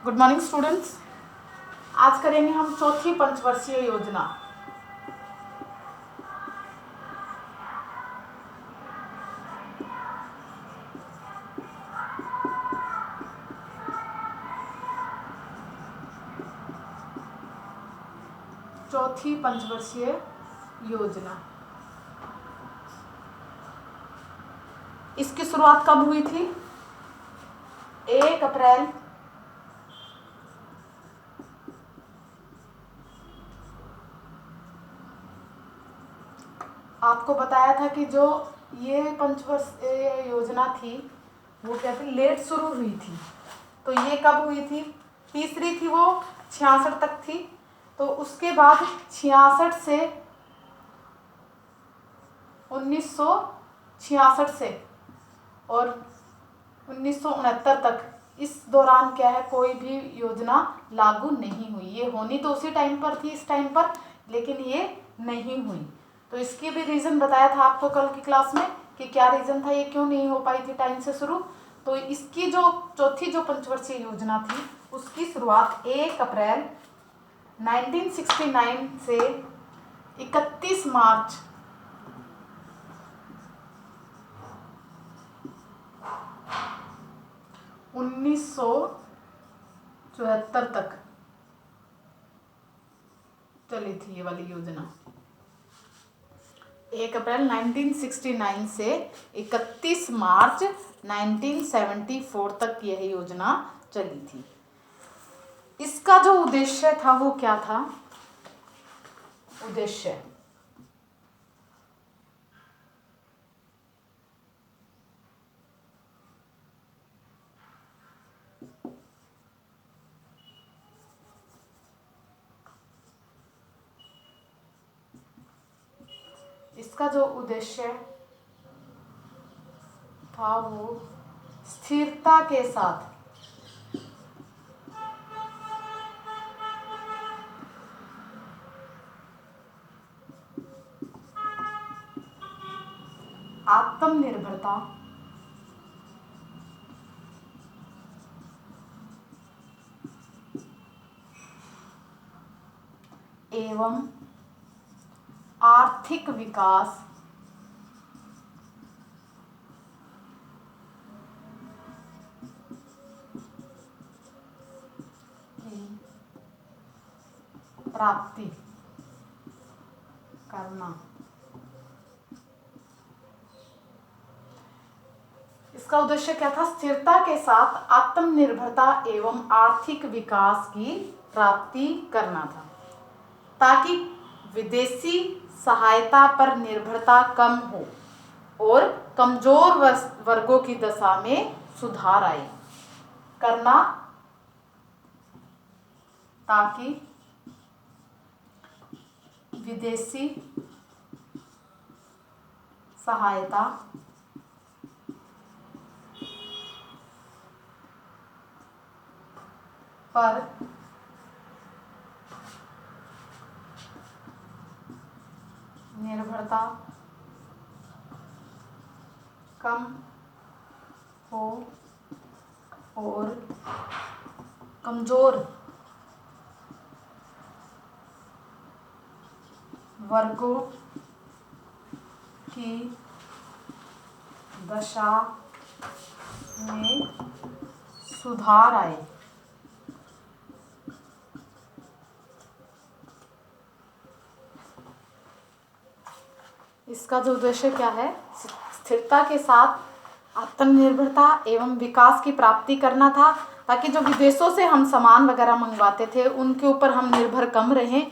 Good morning students. आज करेंगे हम चौथी पंचवर्षीय योजना। चौथी पंचवर्षीय योजना, इसकी शुरुआत कब हुई थी? 1 अप्रैल 2022। आपको बताया था कि जो ये पंचवर्षीय योजना थी वो क्या थी, लेट शुरू हुई थी। तो ये कब हुई थी? तीसरी थी वो 66 तक थी। तो उसके बाद 66 से 1966 से और 1969 तक, इस दौरान क्या है, कोई भी योजना लागू नहीं हुई। ये होनी तो उसी टाइम पर थी, इस टाइम पर, लेकिन ये नहीं हुई। तो इसकी भी रीज़न बताया था आपको कल की क्लास में कि क्या रीज़न था, ये क्यों नहीं हो पाई थी टाइम से शुरू। तो इसकी जो चौथी जो पंचवर्षीय योजना थी उसकी शुरुआत 1 अप्रैल 1969 से 31 मार्च 1974 तक चली थी ये वाली योजना। 1 अप्रैल 1969 से 31 मार्च 1974 तक यह योजना चली थी। इसका जो उद्देश्य था वो क्या था? उद्देश्य इसका जो उद्देश्य था वो स्थिरता के साथ आत्मनिर्भरता एवं आर्थिक विकास की प्राप्ति करना। इसका उद्देश्य क्या था? स्थिरता के साथ आत्मनिर्भरता एवं आर्थिक विकास की प्राप्ति करना था, ताकि विदेशी सहायता पर निर्भरता कम हो और कमजोर वर्गों की दशा में सुधार आए। करना ताकि विदेशी सहायता पर निर्भरता कम हो और कमजोर वर्गों की दशा में सुधार आए। इसका जो उद्देश्य क्या है? स्थिरता के साथ आत्मनिर्भरता एवं विकास की प्राप्ति करना था, ताकि जो विदेशों से हम सामान वगैरह मंगवाते थे उनके ऊपर हम निर्भर कम रहें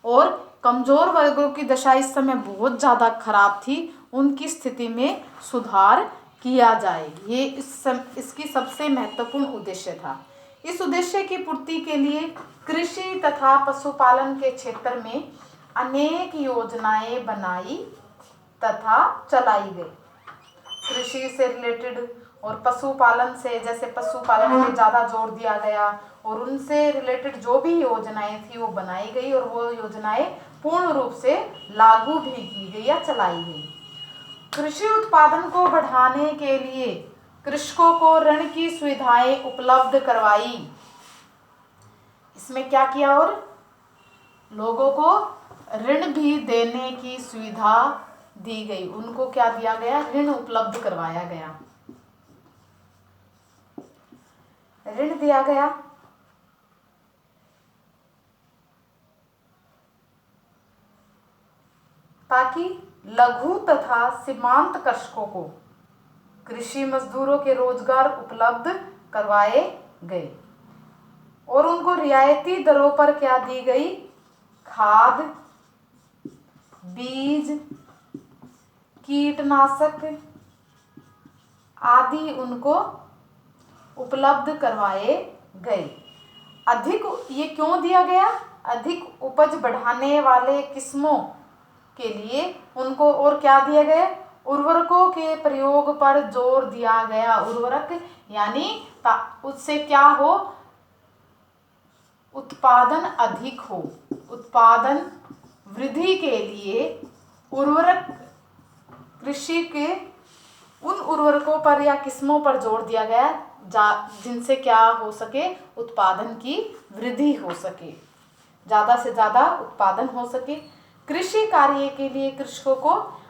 और कमज़ोर वर्गों की दशा इस समय बहुत ज़्यादा खराब थी, उनकी स्थिति में सुधार किया जाए। ये इसकी सबसे महत्वपूर्ण उद्देश्य था। इस उद्देश्य की पूर्ति के लिए कृषि तथा पशुपालन के क्षेत्र में अनेक योजनाएं बनाई तथा चलाई गई। कृषि से रिलेटेड और पशुपालन से, जैसे पशुपालन पे ज़्यादा जोर दिया गया और उनसे रिलेटेड जो भी योजनाएं थी वो बनाई गई और वो योजनाएं पूर्ण रूप से लागू भी की गई या चलाई गई। कृषि उत्पादन को बढ़ाने के लिए कृषकों को ऋण की सुविधाएं उपलब्ध करवाई। इसमें क्या किया, और लोगों को ऋण भी देने की सुविधा दी गई। उनको क्या दिया गया, ऋण उपलब्ध करवाया गया, ऋण दिया गया। ताकि लघु तथा सीमांत कृषकों को कृषि मजदूरों के रोजगार उपलब्ध करवाए गए और उनको रियायती दरों पर क्या दी गई, खाद, बीज, कीटनाशक आदि उनको उपलब्ध करवाए गए। अधिक, ये क्यों दिया गया, अधिक उपज बढ़ाने वाले किस्मों के लिए उनको और क्या दिए गए, उर्वरकों के प्रयोग पर जोर दिया गया। उर्वरक यानी उससे क्या हो, उत्पादन अधिक हो, उत्पादन वृद्धि के लिए उर्वरक, कृषि के उन उर्वरकों पर या किस्मों पर जोर दिया गया जिनसे क्या हो सके, उत्पादन की वृद्धि हो सके, ज़्यादा से ज़्यादा उत्पादन हो सके। कृषि कार्य के लिए कृषकों को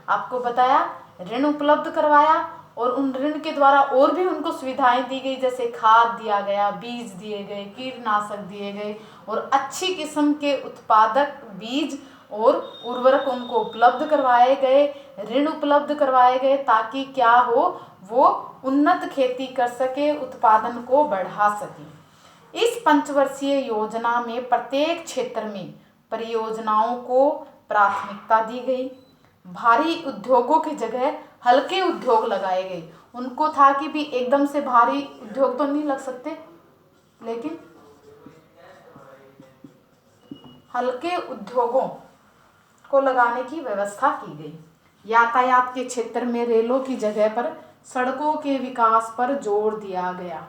आपको बताया ऋण उपलब्ध करवाया और उन ऋण के द्वारा और भी उनको सुविधाएं दी गई, जैसे खाद दिया गया, बीज दिए गए, कीटनाशक दिए गए और अच्छी किस्म के उत्पादक बीज और उर्वरक उनको उपलब्ध करवाए गए, ऋण उपलब्ध करवाए गए, ताकि क्या हो, वो उन्नत खेती कर सके, उत्पादन को बढ़ा सके। इस पंचवर्षीय योजना में प्रत्येक क्षेत्र में परियोजनाओं को प्राथमिकता दी गई। भारी उद्योगों की जगह हल्के उद्योग लगाए गए। उनको था कि भी एकदम से भारी उद्योग तो नहीं लग सकते, लेकिन हल्के उद्योगों को लगाने की व्यवस्था की गई। यातायात के क्षेत्र में रेलों की जगह पर सड़कों के विकास पर जोर दिया गया।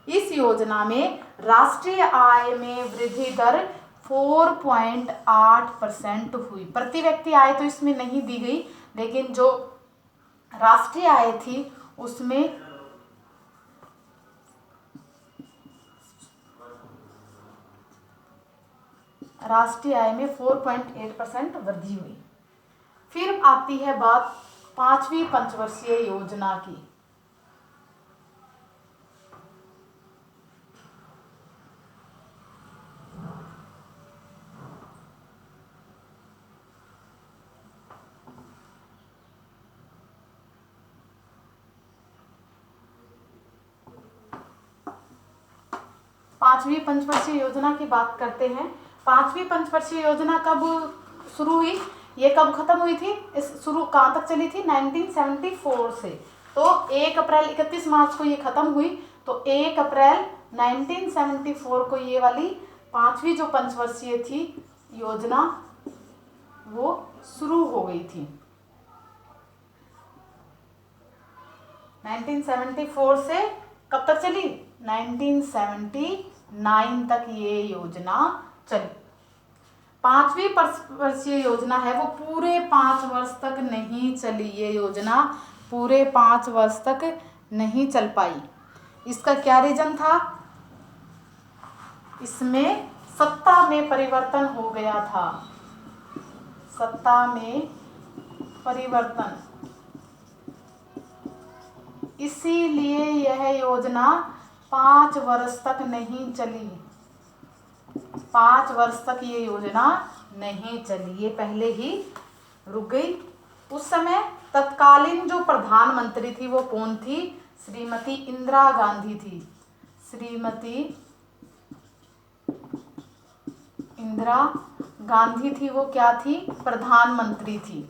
इस योजना में राष्ट्रीय आय में वृद्धि दर 4.8% हुई। प्रति व्यक्ति आय तो इसमें नहीं दी गई, लेकिन जो राष्ट्रीय आय थी उसमें राष्ट्रीय आय में 4.8% वृद्धि हुई। फिर आती है बात पांचवी पंचवर्षीय योजना की। पांचवी पंचवर्षीय योजना की बात करते हैं। पांचवी पंचवर्षीय योजना कब शुरू हुई, ये कब खत्म हुई थी, इस शुरू कहाँ तक चली थी, 1974 से। तो 1 अप्रैल 31 मार्च को ये खत्म हुई, तो 1 अप्रैल 1974 को ये वाली पांचवी जो पंचवर्षीय थी योजना वो शुरू हो गई थी। 1974 से कब तक चली, 1979 तक ये योजना चली। पांचवी वर्षीय योजना है वो पूरे 5 वर्ष तक नहीं चली। ये योजना पूरे 5 वर्ष तक नहीं चल पाई। इसका क्या रीजन था, इसमें सत्ता में परिवर्तन हो गया था, सत्ता में परिवर्तन, इसीलिए यह योजना 5 वर्ष तक नहीं चली। 5 वर्ष तक ये योजना नहीं चली, ये पहले ही रुक गई। उस समय तत्कालीन जो प्रधानमंत्री थी वो कौन थी, श्रीमती इंदिरा गांधी थी। श्रीमती इंदिरा गांधी थी, वो क्या थी, प्रधानमंत्री थी।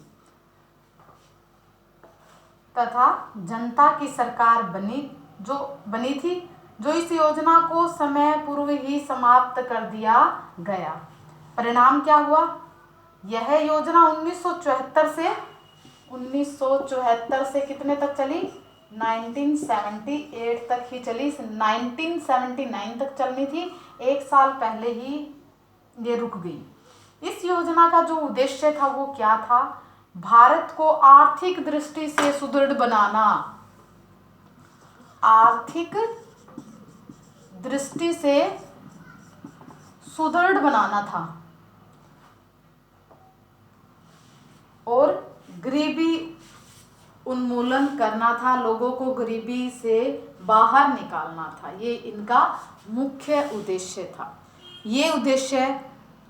तथा जनता की सरकार बनी थी, जो इस योजना को समय पूर्व ही समाप्त कर दिया गया। परिणाम क्या हुआ, यह योजना 1974 से कितने तक चली, 1978 तक ही चली। 1979 तक चलनी थी, 1 साल पहले ही ये रुक गई। इस योजना का जो उद्देश्य था वो क्या था, भारत को आर्थिक दृष्टि से सुदृढ़ बनाना, आर्थिक दृष्टि से सुदृढ़ बनाना था और गरीबी उन्मूलन करना था, लोगों को गरीबी से बाहर निकालना था। ये इनका मुख्य उद्देश्य था। ये उद्देश्य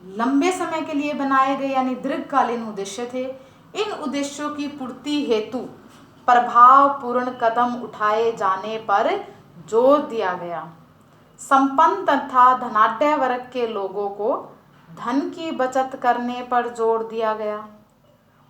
लंबे समय के लिए बनाए गए यानी दीर्घकालीन उद्देश्य थे। इन उद्देश्यों की पूर्ति हेतु प्रभावपूर्ण कदम उठाए जाने पर जोर दिया गया। संपन्न तथा धनाढ्य वर्ग के लोगों को धन की बचत करने पर जोर दिया गया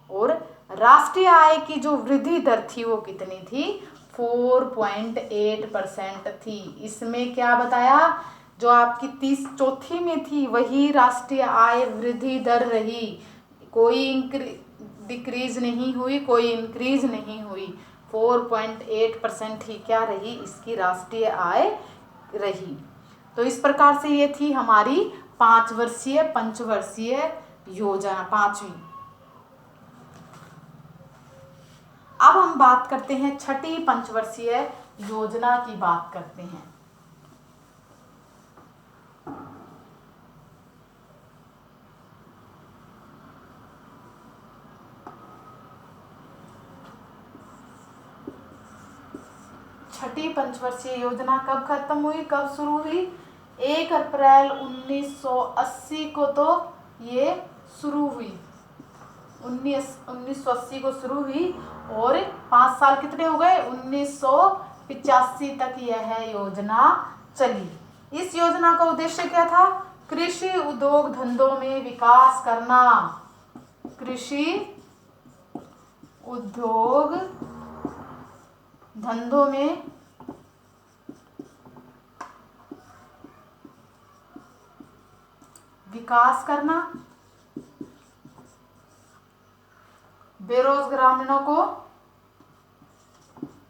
और राष्ट्रीय आय की जो वृद्धि दर थी वो कितनी थी? 4.8% थी। इसमें क्या बताया? जो आपकी 34 में थी वही राष्ट्रीय आय वृद्धि दर रही, कोई डिक्रीज नहीं हुई, कोई इंक्रीज नहीं हुई। 4.8% ही क्या रही? इसकी राष्ट्रीय आय रही। तो इस प्रकार से ये थी हमारी 5 वर्षीय पंचवर्षीय योजना, 5वीं। अब हम बात करते हैं 6ठी पंचवर्षीय योजना की बात करते हैं। छठी पंचवर्षीय योजना कब खत्म हुई, कब शुरू हुई? 1 अप्रैल 1980 को तो ये शुरू हुई, 1980 को शुरू हुई और 5 साल कितने हो गए? 1985 तक यह योजना चली। इस योजना का उद्देश्य क्या था? कृषि उद्योग धंधों में विकास करना। कृषि उद्योग धंधों में विकास करना, बेरोजगार ग्रामीणों को,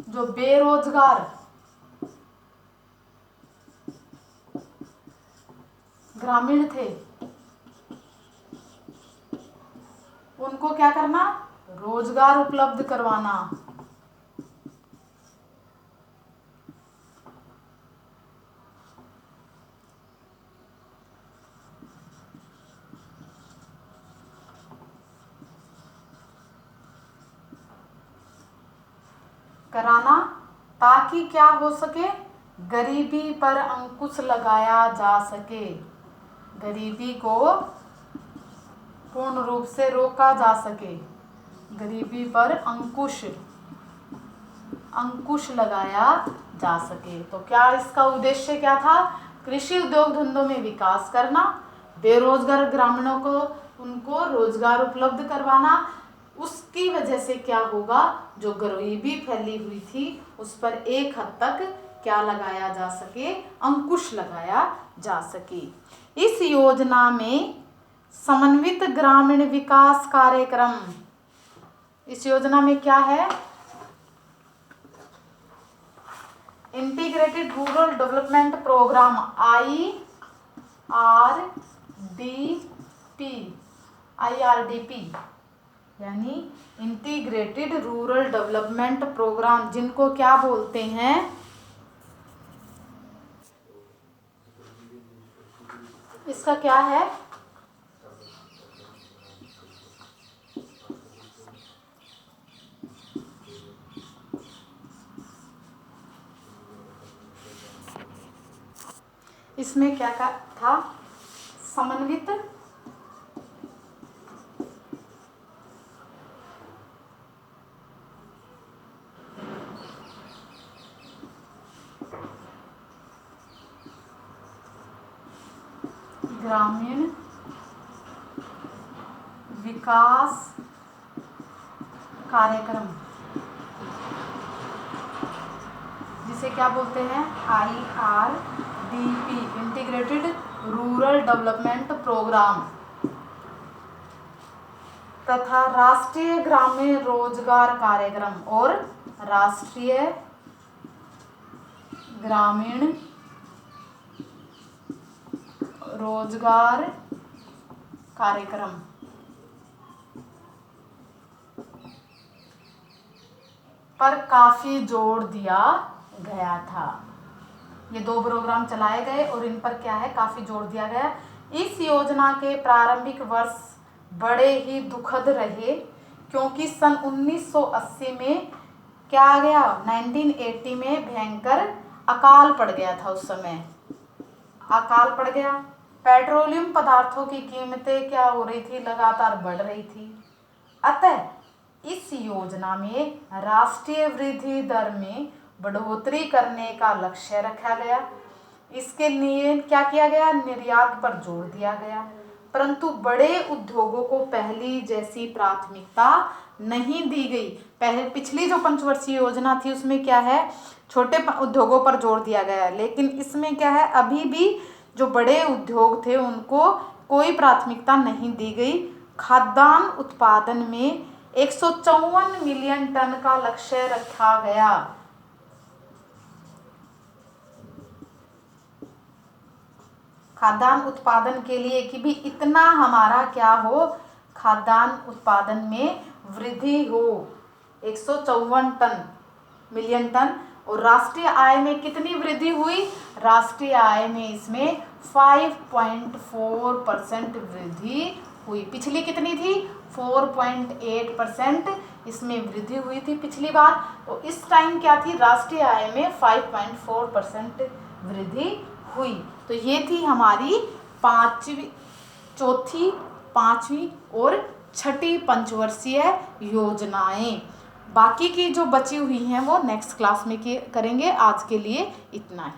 जो बेरोजगार ग्रामीण थे उनको क्या करना? रोजगार उपलब्ध करवाना। कराना ताकि क्या हो सके? गरीबी पर अंकुश लगाया जा सके, गरीबी को पूर्ण रूप से रोका जा सके, गरीबी पर अंकुश लगाया जा सके। तो क्या इसका उद्देश्य क्या था? कृषि उद्योग धंधों में विकास करना, बेरोजगार ग्रामीणों को उनको रोजगार उपलब्ध करवाना। उसकी वजह से क्या होगा? जो गरीबी फैली हुई थी उस पर एक हद तक क्या लगाया जा सके? अंकुश लगाया जा सके। इस योजना में समन्वित ग्रामीण विकास कार्यक्रम, इस योजना में क्या है? Integrated rural development programme IRDP यानी इंटीग्रेटेड रूरल डेवलपमेंट प्रोग्राम, जिनको क्या बोलते हैं? इसका क्या है? इसमें क्या था? समन्वित ग्रामीण विकास कार्यक्रम, जिसे क्या बोलते हैं? IRDP integrated rural development programme, तथा राष्ट्रीय ग्रामीण रोजगार कार्यक्रम और राष्ट्रीय ग्रामीण रोजगार कार्यक्रम। पर काफी जोर दिया गया था। ये 2 प्रोग्राम चलाए गए और इन पर क्या है? काफी जोर दिया गया। इस योजना के प्रारंभिक वर्ष बड़े ही दुखद रहे, क्योंकि सन 1980 में क्या आ गया, 1980 में भयंकर अकाल पड़ गया था। उस समय अकाल पड़ गया। पेट्रोलियम पदार्थों की कीमतें क्या हो रही थी, लगातार बढ़ रही थी। अतः इस योजना में राष्ट्रीय वृद्धि दर में बढ़ोतरी करने का लक्ष्य रखा गया। इसके लिए क्या किया गया, निर्यात पर जोर दिया गया, परंतु बड़े उद्योगों को पहली जैसी प्राथमिकता नहीं दी गई। पहले पिछली जो पंचवर्षीय योजना थी उसमें क्या है, छोटे उद्योगों पर जोर दिया गया, लेकिन इसमें क्या है, अभी भी जो बड़े उद्योग थे उनको कोई प्राथमिकता नहीं दी गई। खाद्यान्न उत्पादन में 154 मिलियन टन का लक्ष्य रखा गया। खाद्यान्न उत्पादन के लिए कि भी इतना हमारा क्या हो, खाद्यान्न उत्पादन में वृद्धि हो, 154 मिलियन टन। और राष्ट्रीय आय में कितनी वृद्धि हुई, राष्ट्रीय आय में इसमें 5.4% वृद्धि हुई। पिछली कितनी थी, 4.8% इसमें वृद्धि हुई थी पिछली बार, और इस टाइम क्या थी, राष्ट्रीय आय में 5.4% वृद्धि हुई। तो ये थी हमारी चौथी, पांचवी और छठी पंचवर्षीय योजनाएं। बाकी की जो बची हुई हैं वो नेक्स्ट क्लास में करेंगे। आज के लिए इतना ही।